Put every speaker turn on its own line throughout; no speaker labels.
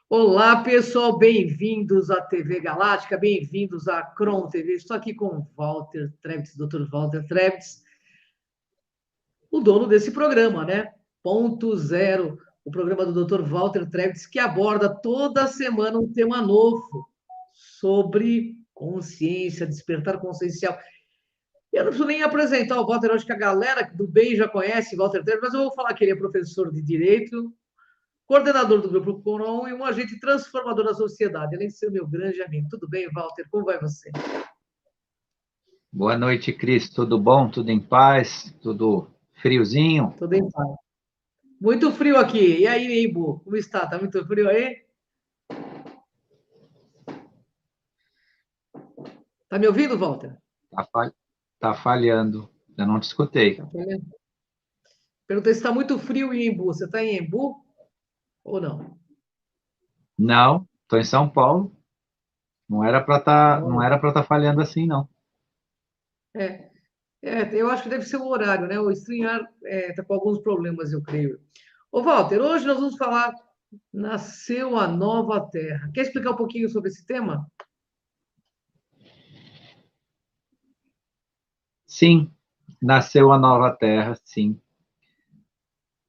Olá, pessoal, bem-vindos à TV Galáctica, bem-vindos à Cron TV. Estou aqui com o Walter Trebs, Dr. Walter Trebs, o dono desse programa, né? Ponto Zero, o programa do Dr. Walter Trebs, que aborda toda semana um tema novo sobre consciência, despertar consciencial. Eu não preciso nem apresentar o Walter, acho que a galera do bem já conhece o Walter Trebs, mas eu vou falar que ele é professor de Direito, coordenador do Grupo Coron e um agente transformador da sociedade, além de ser meu grande amigo. Tudo bem, Walter? Como vai você?
Boa noite, Cris. Tudo bom? Tudo em paz? Tudo friozinho?
Tudo em paz. Muito frio aqui. E aí, Embu? Como está? Tá muito frio aí? Tá me ouvindo, Walter?
Tá falhando. Eu não te escutei.
Tá falhando? Perguntei se está muito frio em Embu. Você está em Embu ou não?
Não, estou em São Paulo. Não
Olha.
era para estar falhando assim, não.
É, eu acho que deve ser o horário, né? O StreamYard está com alguns problemas, eu creio. Ô, Walter, hoje nós vamos falar Nasceu a Nova Terra. Quer explicar um pouquinho sobre esse tema?
Sim, nasceu a nova terra, sim.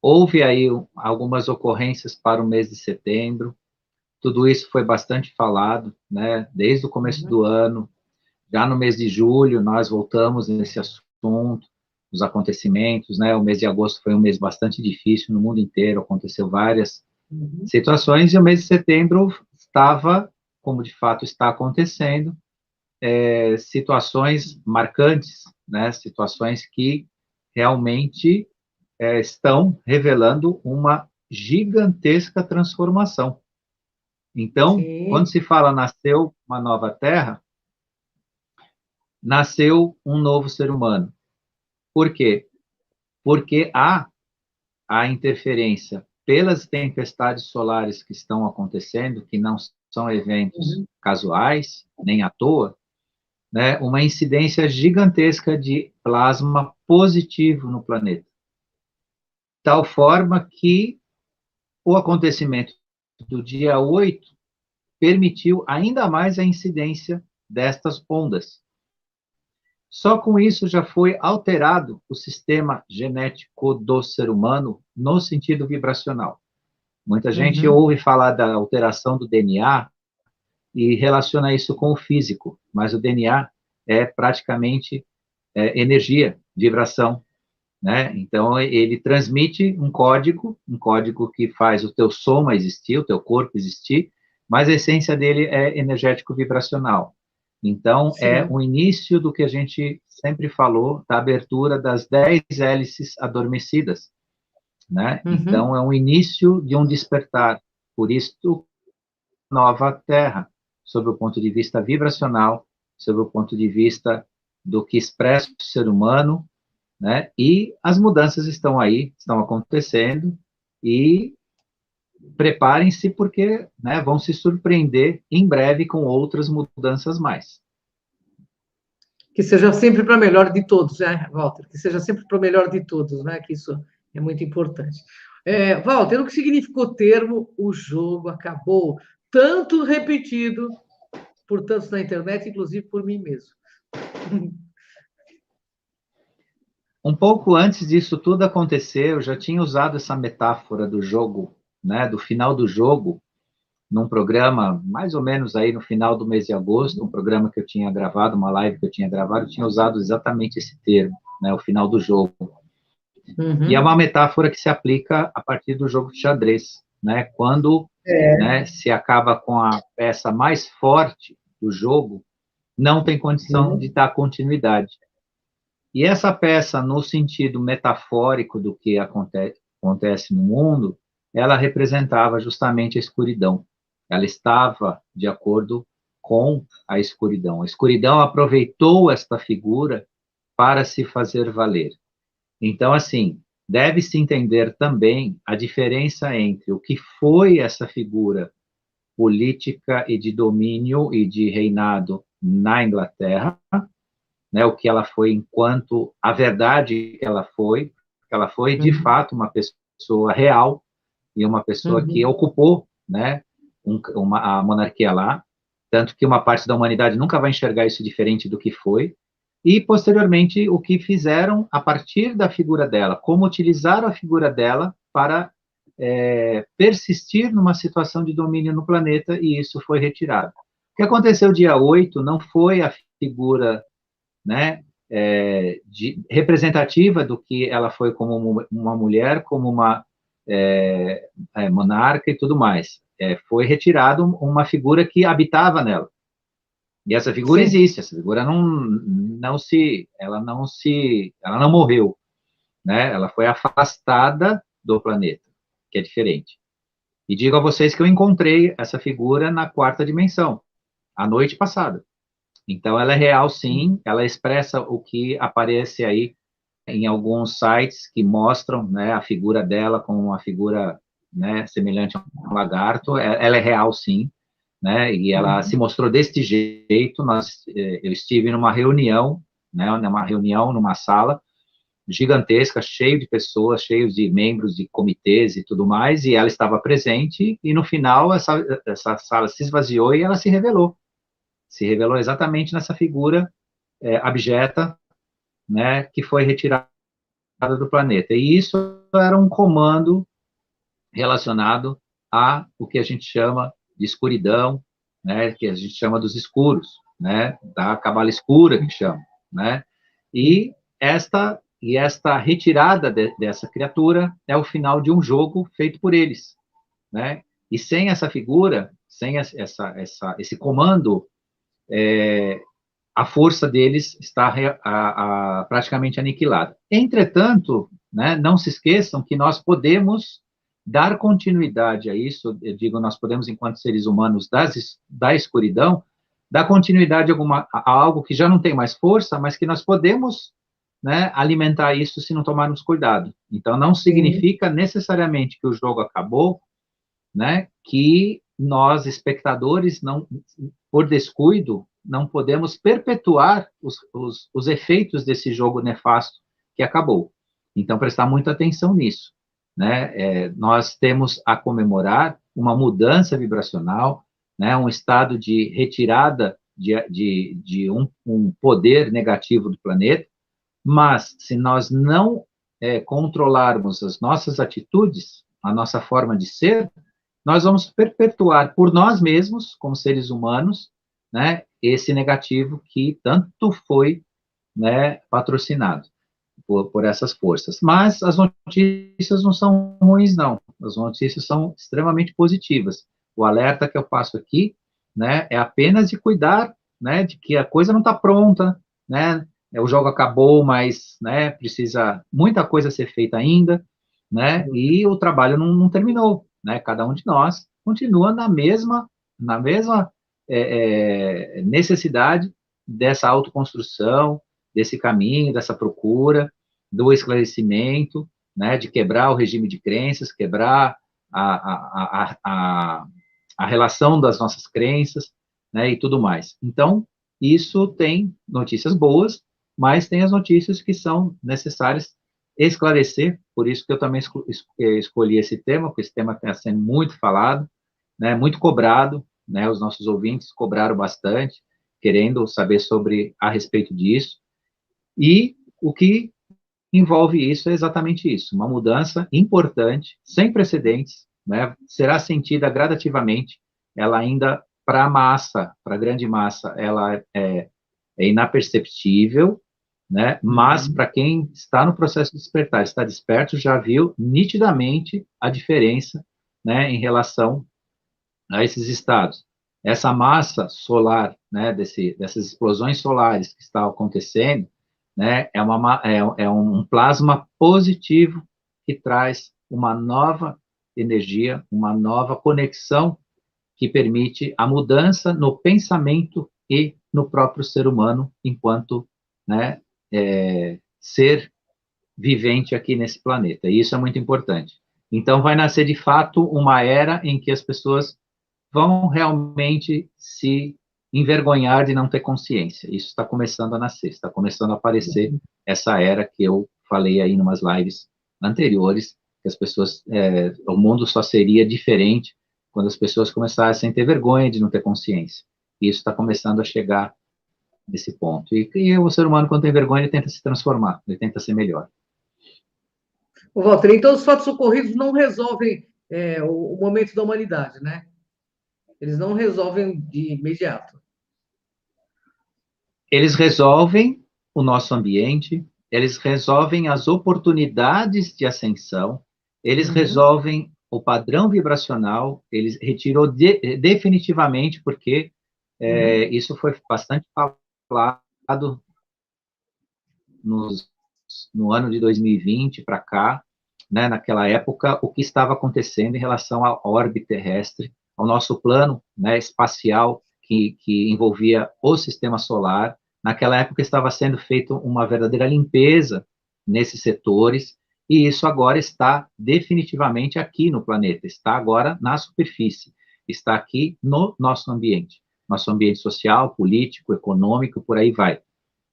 Houve aí algumas ocorrências para o mês de setembro. Tudo isso foi bastante falado, né? Desde o começo
Uhum.
do ano. Já no mês de julho, nós voltamos nesse assunto, os acontecimentos, né? O mês de agosto foi um mês bastante difícil no mundo inteiro, aconteceu várias
Uhum.
situações, e o mês de setembro estava, como de fato está acontecendo, situações marcantes, né? Situações que realmente estão revelando uma gigantesca transformação. Então, quando
Sim.
se fala nasceu uma nova terra, nasceu um novo ser humano. Por quê? Porque há a interferência pelas tempestades solares que estão acontecendo, que não são eventos
Uhum.
casuais, nem à toa, né, uma incidência gigantesca de plasma positivo no planeta. Tal forma que o acontecimento do dia 8 permitiu ainda mais a incidência destas ondas. Só com isso já foi alterado o sistema genético do ser humano no sentido vibracional. Muita gente
Uhum.
ouve falar da alteração do DNA e relaciona isso com o físico, mas o DNA é praticamente energia, vibração, né? Então ele transmite um código que faz o teu soma existir, o teu corpo existir, mas a essência dele é energético vibracional. Então é
Sim.
o início do que a gente sempre falou, da abertura das 10 hélices adormecidas, né?
Uhum.
Então é um início de um despertar. Por isso, nova Terra, sob o ponto de vista vibracional, sob o ponto de vista do que expressa o ser humano, né? E as mudanças estão aí, estão acontecendo, e preparem-se porque, né, vão se surpreender em breve com outras mudanças mais.
Que seja sempre para melhor de todos, né, Walter? Que seja sempre para o melhor de todos, né? Que isso é muito importante. Walter, o que significa o termo o jogo acabou? Tanto repetido por tantos na internet, inclusive por mim mesmo.
Um pouco antes disso tudo acontecer, eu já tinha usado essa metáfora do jogo, né, do final do jogo, num programa, mais ou menos aí no final do mês de agosto, um programa que eu tinha gravado, uma live que eu tinha gravado, eu tinha usado exatamente esse termo, né, o final do jogo. E é
Uhum.
uma metáfora que se aplica a partir do jogo de xadrez, né, quando,
É,
né, se acaba com a peça mais forte do jogo, não tem condição de
sim.
dar continuidade. E essa peça, no sentido metafórico do que acontece no mundo, ela representava justamente a escuridão. Ela estava de acordo com a escuridão. A escuridão aproveitou esta figura para se fazer valer. Então, assim, deve-se entender também a diferença entre o que foi essa figura política e de domínio e de reinado na Inglaterra, né, o que ela foi enquanto a verdade que ela foi de
Uhum.
fato uma pessoa real e uma pessoa que
Uhum.
ocupou, né, a monarquia lá, tanto que uma parte da humanidade nunca vai enxergar isso diferente do que foi, e, posteriormente, o que fizeram a partir da figura dela, como utilizaram a figura dela para persistir numa situação de domínio no planeta, e isso foi retirado. O que aconteceu dia 8 não foi a figura, né, representativa do que ela foi como uma mulher, como uma monarca e tudo mais. Foi retirado uma figura que habitava nela. E essa figura
Sim.
existe, essa figura ela não morreu, né? Ela foi afastada do planeta, que é diferente. E digo a vocês que eu encontrei essa figura na quarta dimensão, a noite passada. Então, ela é real, sim, ela expressa o que aparece aí em alguns sites que mostram, né, a figura dela como uma figura, né, semelhante a um lagarto. Ela é real, sim, né, e ela se mostrou deste jeito. Eu estive numa reunião, né, numa sala gigantesca, cheio de pessoas, cheio de membros de comitês e tudo mais, e ela estava presente, e no final essa sala se esvaziou e ela se revelou exatamente nessa figura abjeta, né, que foi retirada do planeta. E isso era um comando relacionado a o que a gente chama de escuridão, né, que a gente chama dos escuros, né, da cabala escura que chama, né? E esta retirada dessa criatura é o final de um jogo feito por eles, né? E sem essa figura, sem esse comando, a força deles está praticamente aniquilada. Entretanto, né, não se esqueçam que nós podemos dar continuidade a isso. Eu digo, nós podemos, enquanto seres humanos da escuridão, dar continuidade a algo que já não tem mais força, mas que nós podemos, né, alimentar isso se não tomarmos cuidado. Então, não significa necessariamente que o jogo acabou, né, que nós, espectadores, não, por descuido, não podemos perpetuar os efeitos desse jogo nefasto que acabou. Então, prestar muita atenção nisso, né? Nós temos a comemorar uma mudança vibracional, né, um estado de retirada de um poder negativo do planeta, mas se nós não controlarmos as nossas atitudes, a nossa forma de ser, nós vamos perpetuar por nós mesmos, como seres humanos, né, esse negativo que tanto foi, né, patrocinado por essas forças. Mas as notícias não são ruins, não. As notícias são extremamente positivas. O alerta que eu faço aqui, né, é apenas de cuidar, né, de que a coisa não está pronta, né, o jogo acabou, mas, né, precisa muita coisa ser feita ainda, né, e o trabalho não terminou, né, cada um de nós continua na mesma necessidade dessa autoconstrução, desse caminho, dessa procura, do esclarecimento, né, de quebrar o regime de crenças, quebrar a relação das nossas crenças, né, e tudo mais. Então, isso tem notícias boas, mas tem as notícias que são necessárias esclarecer, por isso que eu também escolhi esse tema, porque esse tema está sendo muito falado, né, muito cobrado, né, os nossos ouvintes cobraram bastante, querendo saber a respeito disso, e o que envolve isso é exatamente isso, uma mudança importante, sem precedentes, né, será sentida gradativamente, ela ainda, para a massa, para a grande massa, ela é inaperceptível, né, mas para quem está no processo de despertar, está desperto, já viu nitidamente a diferença, né, em relação a esses estados. Essa massa solar, né, dessas explosões solares que está acontecendo, né, é um plasma positivo que traz uma nova energia, uma nova conexão que permite a mudança no pensamento e no próprio ser humano enquanto, né, ser vivente aqui nesse planeta. E isso é muito importante. Então, vai nascer de fato uma era em que as pessoas vão realmente se envergonhar de não ter consciência. Isso está começando a nascer, está começando a aparecer essa era que eu falei aí em umas lives anteriores, que as pessoas, o mundo só seria diferente quando as pessoas começassem a ter vergonha de não ter consciência. E isso está começando a chegar nesse ponto. E o ser humano, quando tem vergonha, ele tenta se transformar, ele tenta ser melhor.
Ô, Walter, então os fatos ocorridos não resolvem o momento da humanidade, né? Eles não resolvem de imediato.
Eles resolvem o nosso ambiente, eles resolvem as oportunidades de ascensão, eles resolvem o padrão vibracional, eles retirou definitivamente, porque isso foi bastante falado no ano de 2020 para cá, né, naquela época, o que estava acontecendo em relação à órbita terrestre, ao nosso plano, né, espacial, que envolvia o sistema solar. Naquela época estava sendo feita uma verdadeira limpeza nesses setores, e isso agora está definitivamente aqui no planeta, está agora na superfície, está aqui no nosso ambiente social, político, econômico, por aí vai.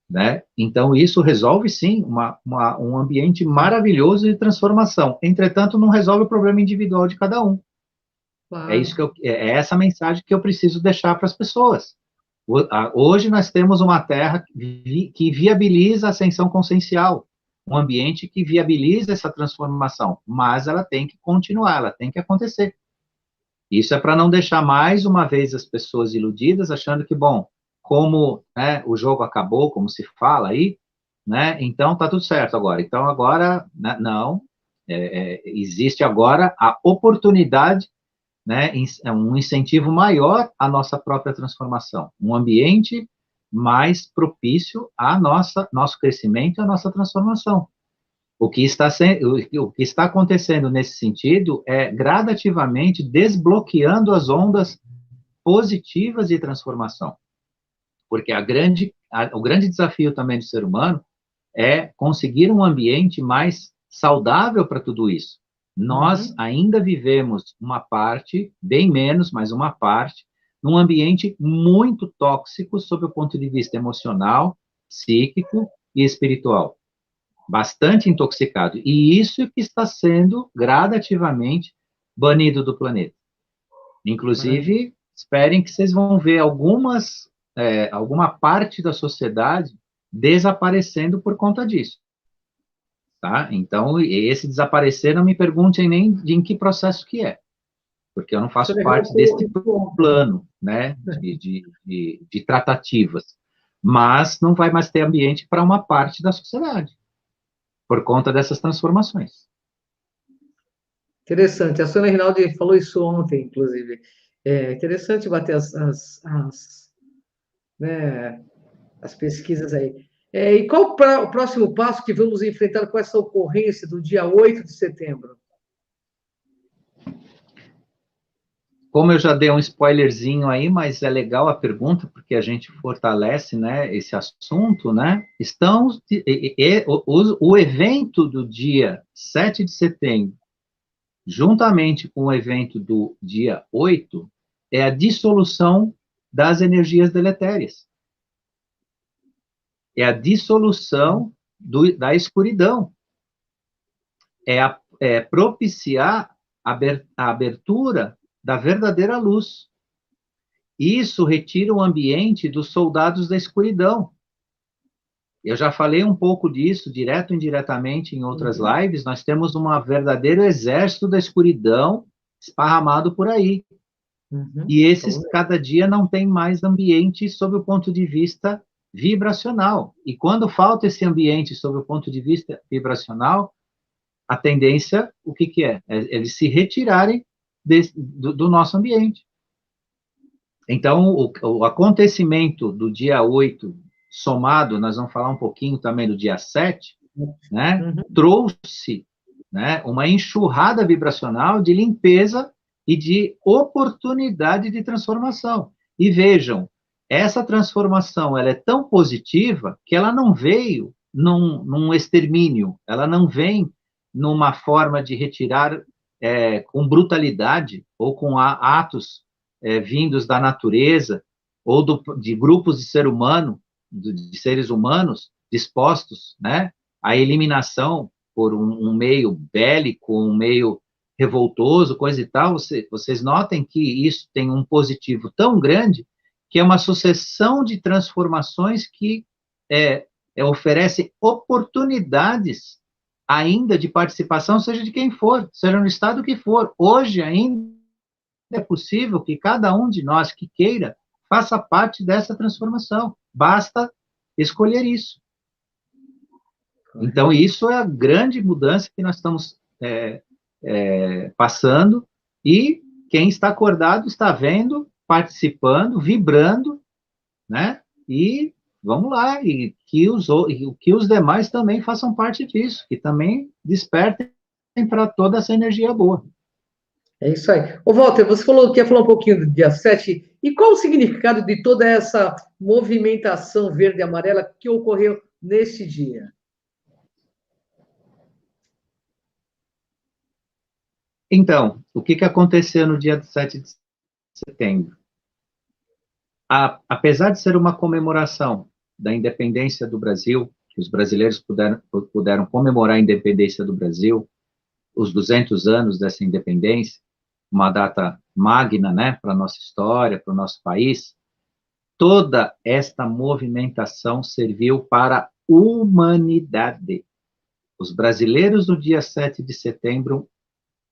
Né? Então, isso resolve, sim, um ambiente maravilhoso de transformação. Entretanto, não resolve o problema individual de cada um. Claro. É essa mensagem que eu preciso deixar para as pessoas. Hoje nós temos uma Terra que viabiliza a ascensão consciencial, um ambiente que viabiliza essa transformação, mas ela tem que continuar, ela tem que acontecer. Isso é para não deixar mais uma vez as pessoas iludidas, achando que, bom, como, né, o jogo acabou, como se fala aí, né, então tá tudo certo agora. Então agora, né, não, existe agora a oportunidade, né, um incentivo maior à nossa própria transformação, um ambiente mais propício a nosso crescimento e à nossa transformação. O que está acontecendo nesse sentido é gradativamente desbloqueando as ondas positivas de transformação. Porque o grande desafio também do ser humano é conseguir um ambiente mais saudável para tudo isso. Nós ainda vivemos uma parte, bem menos, mas uma parte, num ambiente muito tóxico sob o ponto de vista emocional, psíquico e espiritual. Bastante intoxicado. E isso que está sendo gradativamente banido do planeta. Inclusive, esperem que vocês vão ver alguma parte da sociedade desaparecendo por conta disso. Tá? Então, esse desaparecer, não me perguntem nem em que processo que é, porque eu não faço parte desse plano, né, de tratativas. Mas não vai mais ter ambiente para uma parte da sociedade, por conta dessas transformações.
Interessante. A Sônia Rinaldi falou isso ontem, inclusive. É interessante bater as pesquisas aí. E qual o próximo passo que vamos enfrentar com essa ocorrência do dia 8 de setembro?
Como eu já dei um spoilerzinho aí, mas é legal a pergunta, porque a gente fortalece, né, esse assunto, né? O evento do dia 7 de setembro, juntamente com o evento do dia 8, é a dissolução das energias deletérias. É a dissolução da escuridão. É propiciar a abertura da verdadeira luz. Isso retira o ambiente dos soldados da escuridão. Eu já falei um pouco disso, direto ou indiretamente, em outras lives. Nós temos um verdadeiro exército da escuridão esparramado por aí. E esses, cada dia, não tem mais ambiente sob o ponto de vista vibracional. E quando falta esse ambiente sob o ponto de vista vibracional, a tendência, o que é? Eles se retirarem do nosso ambiente. Então, o acontecimento do dia 8, somado, nós vamos falar um pouquinho também do dia 7, né, trouxe, né, uma enxurrada vibracional de limpeza e de oportunidade de transformação. E vejam, essa transformação ela é tão positiva que ela não veio num extermínio, ela não vem numa forma de retirar com brutalidade ou com atos vindos da natureza ou de grupos de de seres humanos dispostos, né, à eliminação por um meio bélico, um meio revoltoso, coisa e tal, vocês notem que isso tem um positivo tão grande que é uma sucessão de transformações que oferecem oportunidades ainda de participação, seja de quem for, seja no estado que for. Hoje ainda é possível que cada um de nós que queira faça parte dessa transformação. Basta escolher isso. Então, isso é a grande mudança que nós estamos passando, e quem está acordado está vendo, participando, vibrando, né? E vamos lá, e que os demais também façam parte disso, que também despertem para toda essa energia boa.
É isso aí. Ô, Walter, você falou que ia falar um pouquinho do dia 7, e qual o significado de toda essa movimentação verde e amarela que ocorreu nesse dia?
Então, o que aconteceu no dia 7 de setembro? Apesar de ser uma comemoração da independência do Brasil, que os brasileiros puderam comemorar a independência do Brasil, os 200 anos dessa independência, uma data magna, né, para a nossa história, para o nosso país, toda esta movimentação serviu para a humanidade. Os brasileiros, no dia 7 de setembro,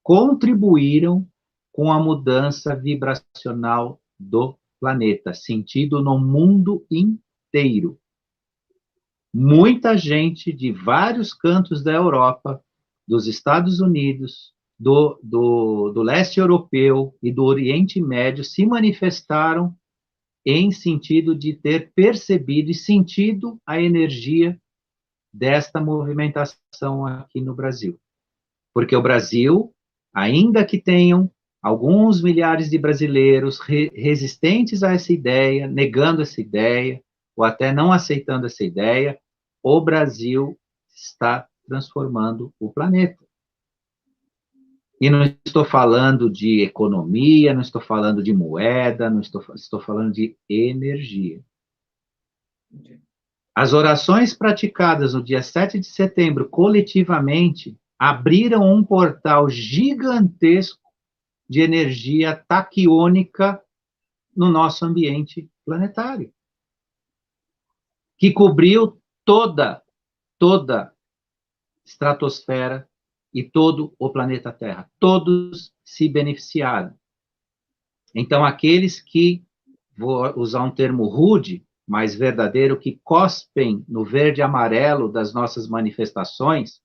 contribuíram com a mudança vibracional do planeta, sentido no mundo inteiro. Muita gente de vários cantos da Europa, dos Estados Unidos, do leste europeu e do Oriente Médio se manifestaram em sentido de ter percebido e sentido a energia desta movimentação aqui no Brasil. Porque o Brasil, ainda que tenham alguns milhares de brasileiros resistentes a essa ideia, negando essa ideia, ou até não aceitando essa ideia, o Brasil está transformando o planeta. E não estou falando de economia, não estou falando de moeda, não estou falando de energia. As orações praticadas no dia 7 de setembro, coletivamente, abriram um portal gigantesco de energia taquiônica no nosso ambiente planetário, que cobriu toda estratosfera e todo o planeta Terra. Todos se beneficiaram. Então, aqueles que, vou usar um termo rude, mas verdadeiro, que cospem no verde e amarelo das nossas manifestações,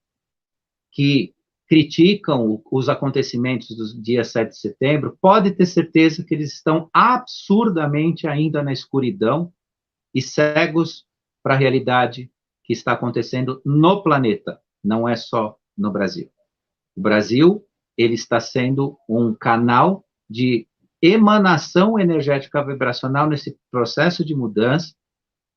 que criticam os acontecimentos do dia 7 de setembro, pode ter certeza que eles estão absurdamente ainda na escuridão e cegos para a realidade que está acontecendo no planeta, não é só no Brasil. O Brasil, ele está sendo um canal de emanação energética vibracional nesse processo de mudança,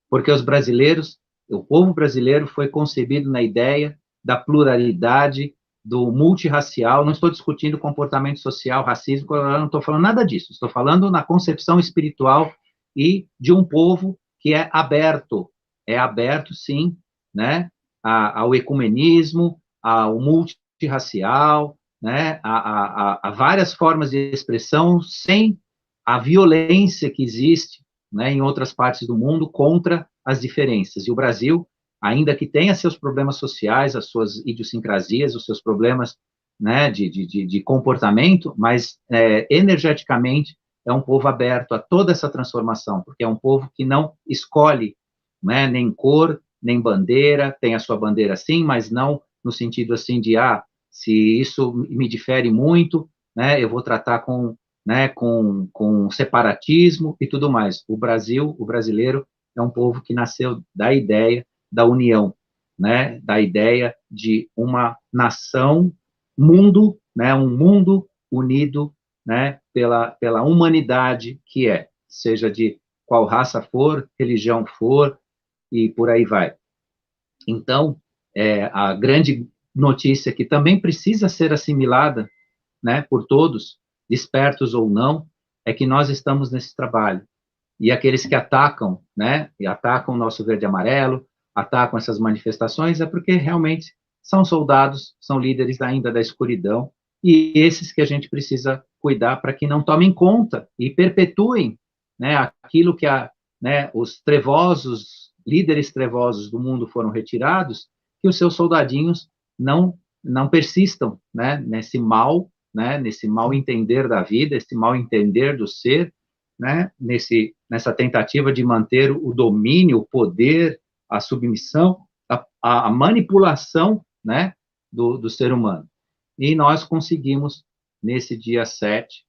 porque os brasileiros, o povo brasileiro foi concebido na ideia da pluralidade, do multirracial. Não estou discutindo comportamento social, racismo, não estou falando nada disso. Estou falando na concepção espiritual e de um povo que é aberto, sim, né, ao ecumenismo, ao multirracial, né, a várias formas de expressão sem a violência que existe, né, em outras partes do mundo contra as diferenças. E o Brasil, ainda que tenha seus problemas sociais, as suas idiosincrasias, os seus problemas, né, de comportamento, mas energeticamente é um povo aberto a toda essa transformação, porque é um povo que não escolhe, né, nem cor, nem bandeira, tem a sua bandeira sim, mas não no sentido assim de, se isso me difere muito, né, eu vou tratar com separatismo e tudo mais. O brasileiro, é um povo que nasceu da ideia da união, né, da ideia de uma nação, mundo, né, um mundo unido, né, pela humanidade que seja de qual raça for, religião for, e por aí vai. Então, a grande notícia que também precisa ser assimilada, né, por todos, despertos ou não, é que nós estamos nesse trabalho. E aqueles que atacam, né, e atacam o nosso verde e amarelo, atacam essas manifestações, é porque realmente são soldados, são líderes ainda da escuridão, e esses que a gente precisa cuidar para que não tomem conta e perpetuem, né, aquilo que né, os trevosos, líderes trevosos do mundo foram retirados, que os seus soldadinhos não persistam, né, nesse mal entender da vida, esse mal entender do ser, né, nessa tentativa de manter o domínio, o poder, a submissão, a manipulação, né, do ser humano. E nós conseguimos, nesse dia 7,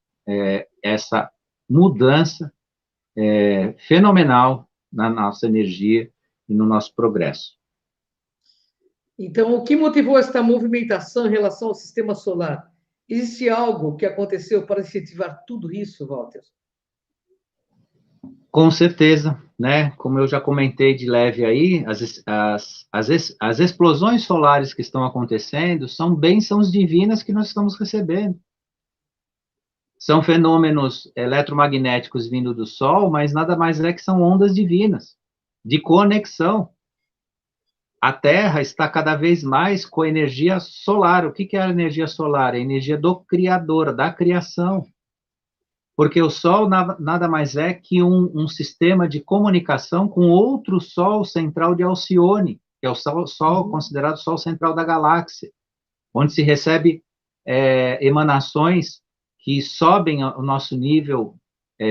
essa mudança fenomenal na nossa energia e no nosso progresso.
Então, o que motivou esta movimentação em relação ao sistema solar? Existe algo que aconteceu para incentivar tudo isso, Walter?
Com certeza, né? Como eu já comentei de leve aí, as explosões solares que estão acontecendo são bênçãos divinas que nós estamos recebendo. São fenômenos eletromagnéticos vindo do Sol, mas nada mais é que são ondas divinas, de conexão. A Terra está cada vez mais com a energia solar. O que é a energia solar? É a energia do Criador, da criação. Porque o Sol nada mais é que um sistema de comunicação com outro Sol central de Alcione, que é o Sol considerado o Sol central da galáxia, onde se recebe emanações que sobem o nosso nível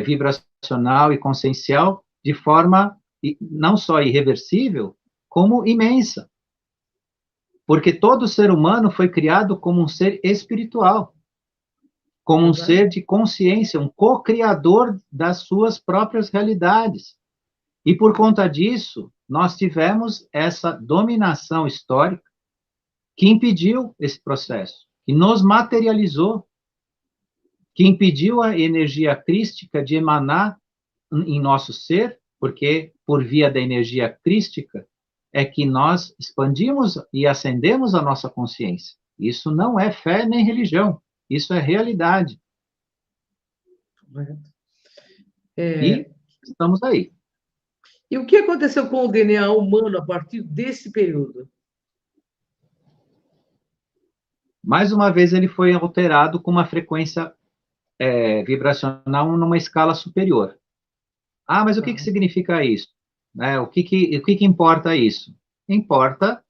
vibracional e consciencial de forma não só irreversível, como imensa. Porque todo ser humano foi criado como um ser espiritual, como um ser de consciência, um co-criador das suas próprias realidades. E por conta disso, nós tivemos essa dominação histórica que impediu esse processo, que nos materializou, que impediu a energia crística de emanar em nosso ser, porque por via da energia crística é que nós expandimos e acendemos a nossa consciência. Isso não é fé nem religião, isso é realidade. E estamos aí.
E o que aconteceu com o DNA humano a partir desse período?
Mais uma vez, ele foi alterado com uma frequência vibracional numa escala superior. Ah, mas o que significa isso? Né? O que importa isso? Importa,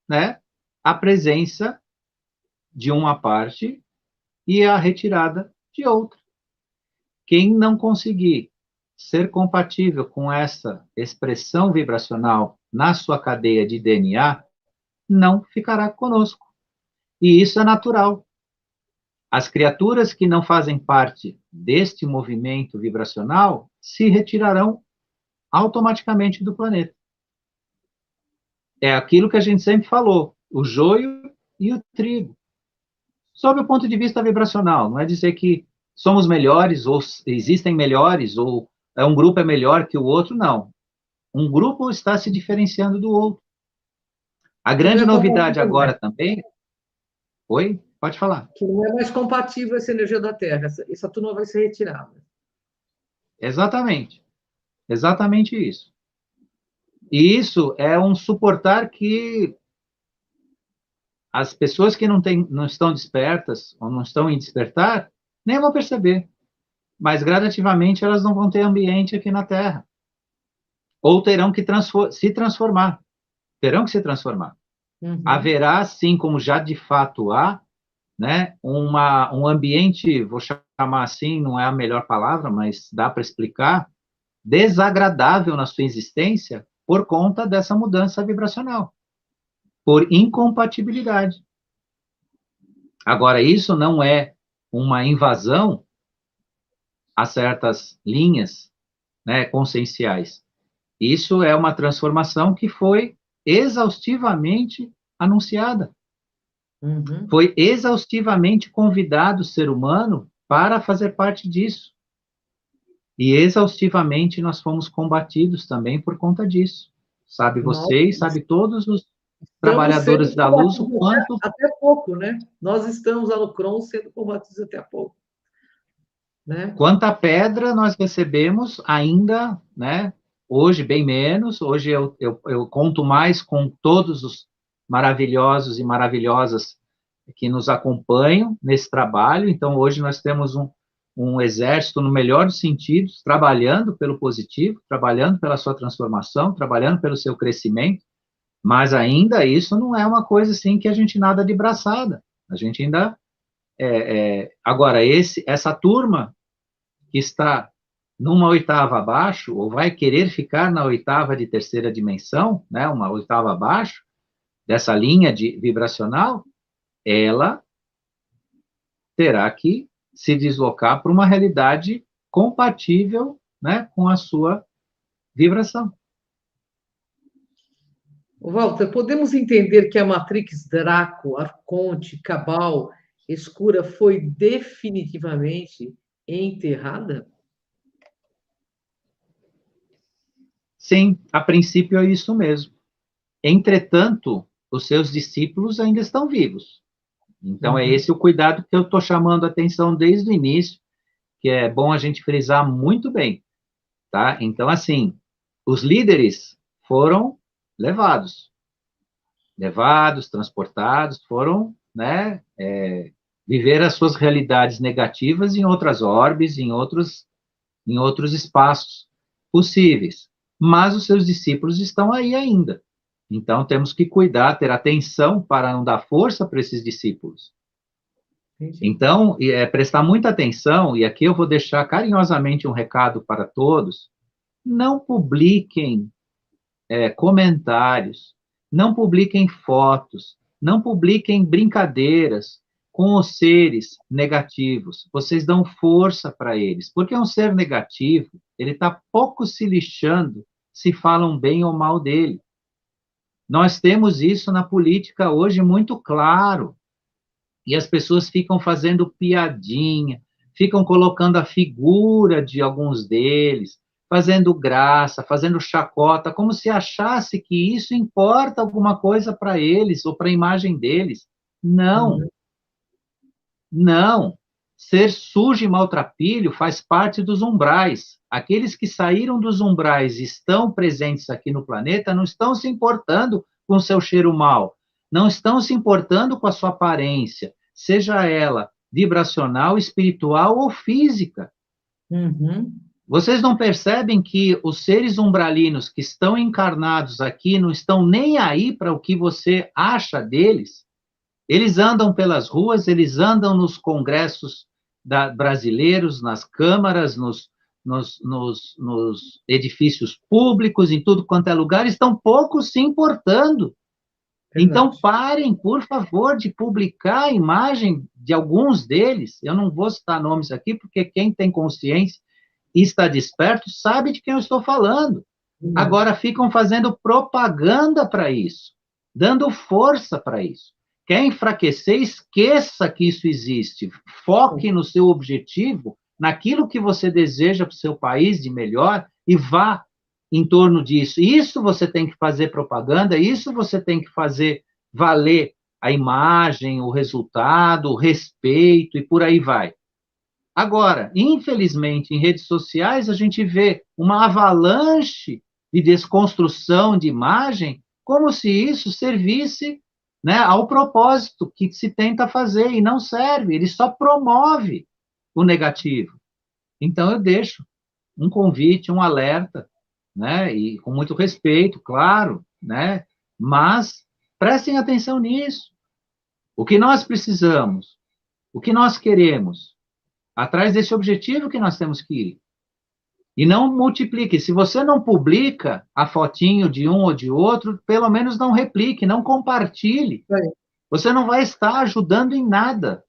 né, a presença de uma parte e a retirada de outra. Quem não conseguir ser compatível com essa expressão vibracional na sua cadeia de DNA, não ficará conosco. E isso é natural. As criaturas que não fazem parte deste movimento vibracional se retirarão automaticamente do planeta. É aquilo que a gente sempre falou, o joio e o trigo. Sob o ponto de vista vibracional, não é dizer que somos melhores, ou existem melhores, ou um grupo é melhor que o outro, não. Um grupo está se diferenciando do outro. A grande novidade agora também... Oi? Pode falar.
Que não é mais compatível essa energia da Terra, essa turma vai ser retirada.
Exatamente. Exatamente isso. E isso é um suportar que as pessoas que não estão despertas, ou não estão em despertar, nem vão perceber. Mas, gradativamente, elas não vão ter ambiente aqui na Terra. Ou terão que se transformar. Terão que se transformar. Haverá, assim como já de fato há, né, um ambiente, vou chamar assim, não é a melhor palavra, mas dá para explicar, desagradável na sua existência por conta dessa mudança vibracional, por incompatibilidade. Agora, isso não é uma invasão a certas linhas, né, conscienciais. Isso é uma transformação que foi exaustivamente anunciada. Foi exaustivamente convidado o ser humano para fazer parte disso. E exaustivamente nós fomos combatidos também por conta disso. Sabe vocês, sabe todos os trabalhadores da luz, o quanto...
Até pouco, né? Nós estamos lá no CRON sendo combatidos até pouco. Né?
Quanta pedra nós recebemos ainda, né? Hoje, bem menos. Hoje eu conto mais com todos os maravilhosos e maravilhosas que nos acompanham nesse trabalho. Então, hoje nós temos um exército, no melhor dos sentidos, trabalhando pelo positivo, trabalhando pela sua transformação, trabalhando pelo seu crescimento, mas ainda isso não é uma coisa assim que a gente nada de braçada. A gente ainda... Agora, essa turma que está numa oitava abaixo, ou vai querer ficar na oitava de terceira dimensão, né, uma oitava abaixo, dessa linha vibracional, ela terá que se deslocar para uma realidade compatível, né, com a sua vibração.
Walter, podemos entender que a Matrix Draco, Arconte, Cabal, Escura foi definitivamente enterrada?
Sim, a princípio é isso mesmo. Entretanto, os seus discípulos ainda estão vivos. Então, é esse o cuidado que eu estou chamando a atenção desde o início, que é bom a gente frisar muito bem, tá? Então, assim, os líderes foram levados, transportados, foram, né, viver as suas realidades negativas em outras orbes, em outros espaços possíveis. Mas os seus discípulos estão aí ainda. Então, temos que cuidar, ter atenção para não dar força para esses discípulos. Então, prestar muita atenção, e aqui eu vou deixar carinhosamente um recado para todos: não publiquem comentários, não publiquem fotos, não publiquem brincadeiras com os seres negativos. Vocês dão força para eles, porque um ser negativo, ele está pouco se lixando se falam bem ou mal dele. Nós temos isso na política hoje muito claro. E as pessoas ficam fazendo piadinha, ficam colocando a figura de alguns deles, fazendo graça, fazendo chacota, como se achasse que isso importa alguma coisa para eles ou para a imagem deles. Não, não. Ser sujo e maltrapilho faz parte dos umbrais. Aqueles que saíram dos umbrais e estão presentes aqui no planeta não estão se importando com o seu cheiro mau, não estão se importando com a sua aparência, seja ela vibracional, espiritual ou física. Vocês não percebem que os seres umbralinos que estão encarnados aqui não estão nem aí para o que você acha deles? Eles andam pelas ruas, eles andam nos congressos brasileiros, nas câmaras, nos edifícios públicos, em tudo quanto é lugar, estão pouco se importando. Então, parem, por favor, de publicar a imagem de alguns deles. Eu não vou citar nomes aqui, porque quem tem consciência e está desperto sabe de quem eu estou falando. Agora, ficam fazendo propaganda para isso, dando força para isso. Quer enfraquecer? Esqueça que isso existe. Foque no seu objetivo, naquilo que você deseja para o seu país de melhor e vá em torno disso. Isso você tem que fazer propaganda, isso você tem que fazer valer a imagem, o resultado, o respeito e por aí vai. Agora, infelizmente, em redes sociais, a gente vê uma avalanche de desconstrução de imagem, como se isso servisse, né, ao propósito que se tenta fazer, e não serve, ele só promove o negativo. Então, eu deixo um convite, um alerta, né, e com muito respeito, claro, né, mas prestem atenção nisso. O que nós precisamos, o que nós queremos, atrás desse objetivo que nós temos que ir. E não multiplique. Se você não publica a fotinho de um ou de outro, pelo menos não replique, não compartilhe. Você não vai estar ajudando em nada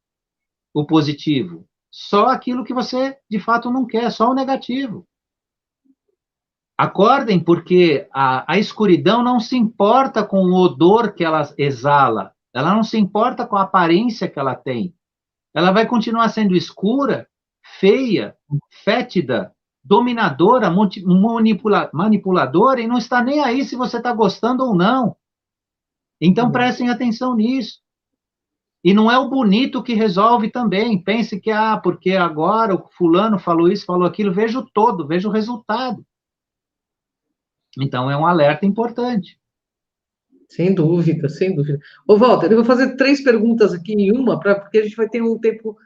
o positivo. Só aquilo que você, de fato, não quer, só o negativo. Acordem, porque a escuridão não se importa com o odor que ela exala, ela não se importa com a aparência que ela tem. Ela vai continuar sendo escura, feia, fétida, dominadora, manipuladora, e não está nem aí se você está gostando ou não. Então, prestem atenção nisso. E não é o bonito que resolve também. Pense que, porque agora o fulano falou isso, falou aquilo, veja o todo, veja o resultado. Então, é um alerta importante.
Sem dúvida, sem dúvida. Ô, Walter, eu vou fazer três perguntas aqui em uma, porque a gente vai ter um tempo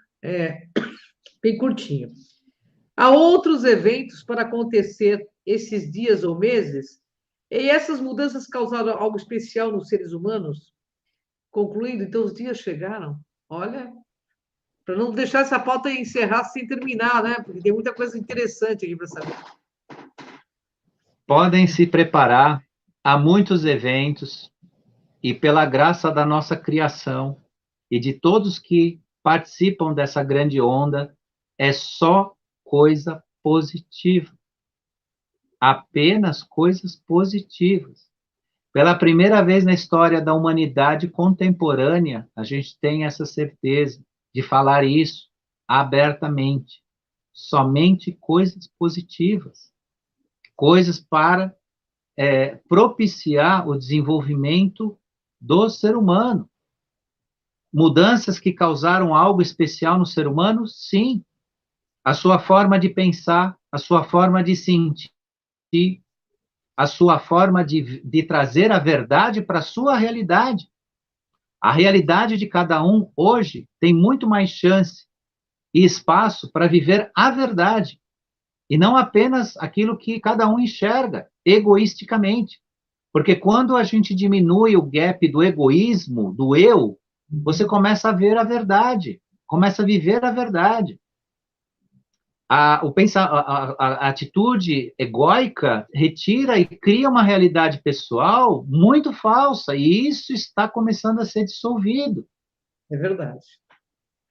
bem curtinho. Há outros eventos para acontecer esses dias ou meses? E essas mudanças causaram algo especial nos seres humanos? Concluindo, então os dias chegaram. Olha, para não deixar essa pauta encerrar sem terminar, né? Porque tem muita coisa interessante aqui para saber.
Podem se preparar, há muitos eventos, e pela graça da nossa criação e de todos que participam dessa grande onda, é só coisa positiva. Apenas coisas positivas. Pela primeira vez na história da humanidade contemporânea, a gente tem essa certeza de falar isso abertamente. Somente coisas positivas. Coisas para propiciar o desenvolvimento do ser humano. Mudanças que causaram algo especial no ser humano? Sim. A sua forma de pensar, a sua forma de sentir, a sua forma de trazer a verdade para a sua realidade. A realidade de cada um hoje tem muito mais chance e espaço para viver a verdade, e não apenas aquilo que cada um enxerga egoisticamente. Porque quando a gente diminui o gap do egoísmo, do eu, você começa a ver a verdade, começa a viver a verdade. A atitude egóica retira e cria uma realidade pessoal muito falsa, e isso está começando a ser dissolvido.
É verdade.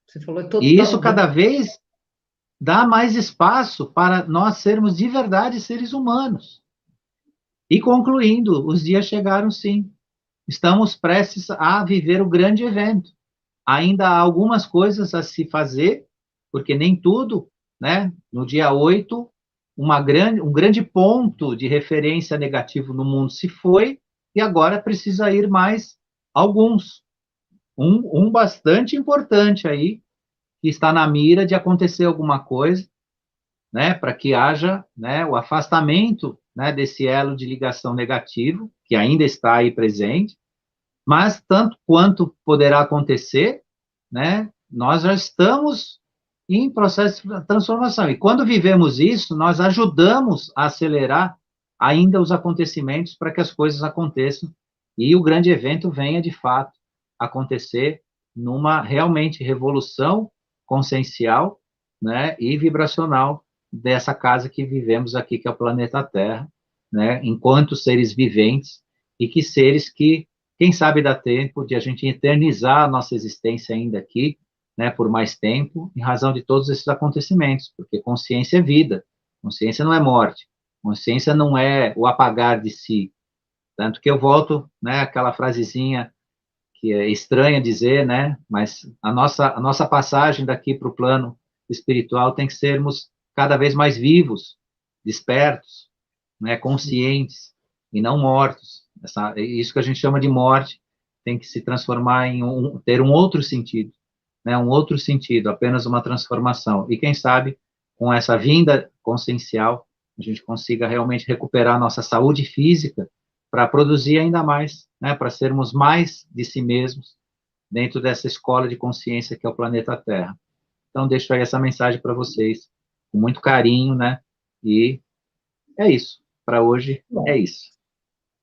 Você falou
E isso
total,
cada
né?
vez dá mais espaço para nós sermos de verdade seres humanos. E concluindo, os dias chegaram sim. Estamos prestes a viver o grande evento. Ainda há algumas coisas a se fazer, porque nem tudo, né? No dia 8, um grande ponto de referência negativo no mundo se foi, e agora precisa ir mais alguns. Um bastante importante aí, que está na mira de acontecer alguma coisa, né? Para que haja, né, o afastamento, né, desse elo de ligação negativo, que ainda está aí presente, mas tanto quanto poderá acontecer, né, nós já estamos em processo de transformação. E quando vivemos isso, nós ajudamos a acelerar ainda os acontecimentos para que as coisas aconteçam e o grande evento venha, de fato, acontecer numa realmente revolução consciencial, né, e vibracional dessa casa que vivemos aqui, que é o planeta Terra, né, enquanto seres viventes, e que seres que, quem sabe, dá tempo de a gente eternizar a nossa existência ainda aqui, né, por mais tempo, em razão de todos esses acontecimentos, porque consciência é vida, consciência não é morte, consciência não é o apagar de si. Tanto que eu volto, né, aquela frasezinha que é estranha dizer, né, mas a nossa passagem daqui para o plano espiritual tem que sermos cada vez mais vivos, despertos, né, conscientes, e não mortos. Isso que a gente chama de morte tem que se transformar ter um outro sentido, né, um outro sentido, apenas uma transformação. E quem sabe, com essa vinda consciencial, a gente consiga realmente recuperar a nossa saúde física para produzir ainda mais, né, para sermos mais de si mesmos dentro dessa escola de consciência que é o planeta Terra. Então, deixo aí essa mensagem para vocês, com muito carinho, né, e é isso. Para hoje, é
Bom,
isso.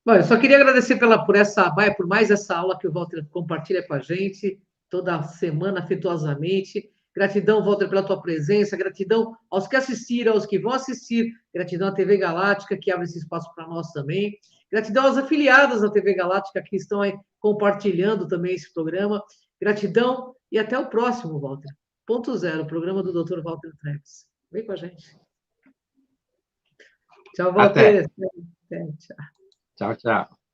bom, eu só queria agradecer por mais essa aula que o Walter compartilha com a gente toda semana, afetuosamente. Gratidão, Walter, pela tua presença. Gratidão aos que assistiram, aos que vão assistir. Gratidão à TV Galáctica, que abre esse espaço para nós também. Gratidão às afiliadas da TV Galáctica, que estão aí compartilhando também esse programa. Gratidão e até o próximo, Walter. Ponto Zero, programa do Dr. Walter Treves. Vem com a gente. Tchau,
Até.
Walter. Até, tchau.
Tchau, tchau.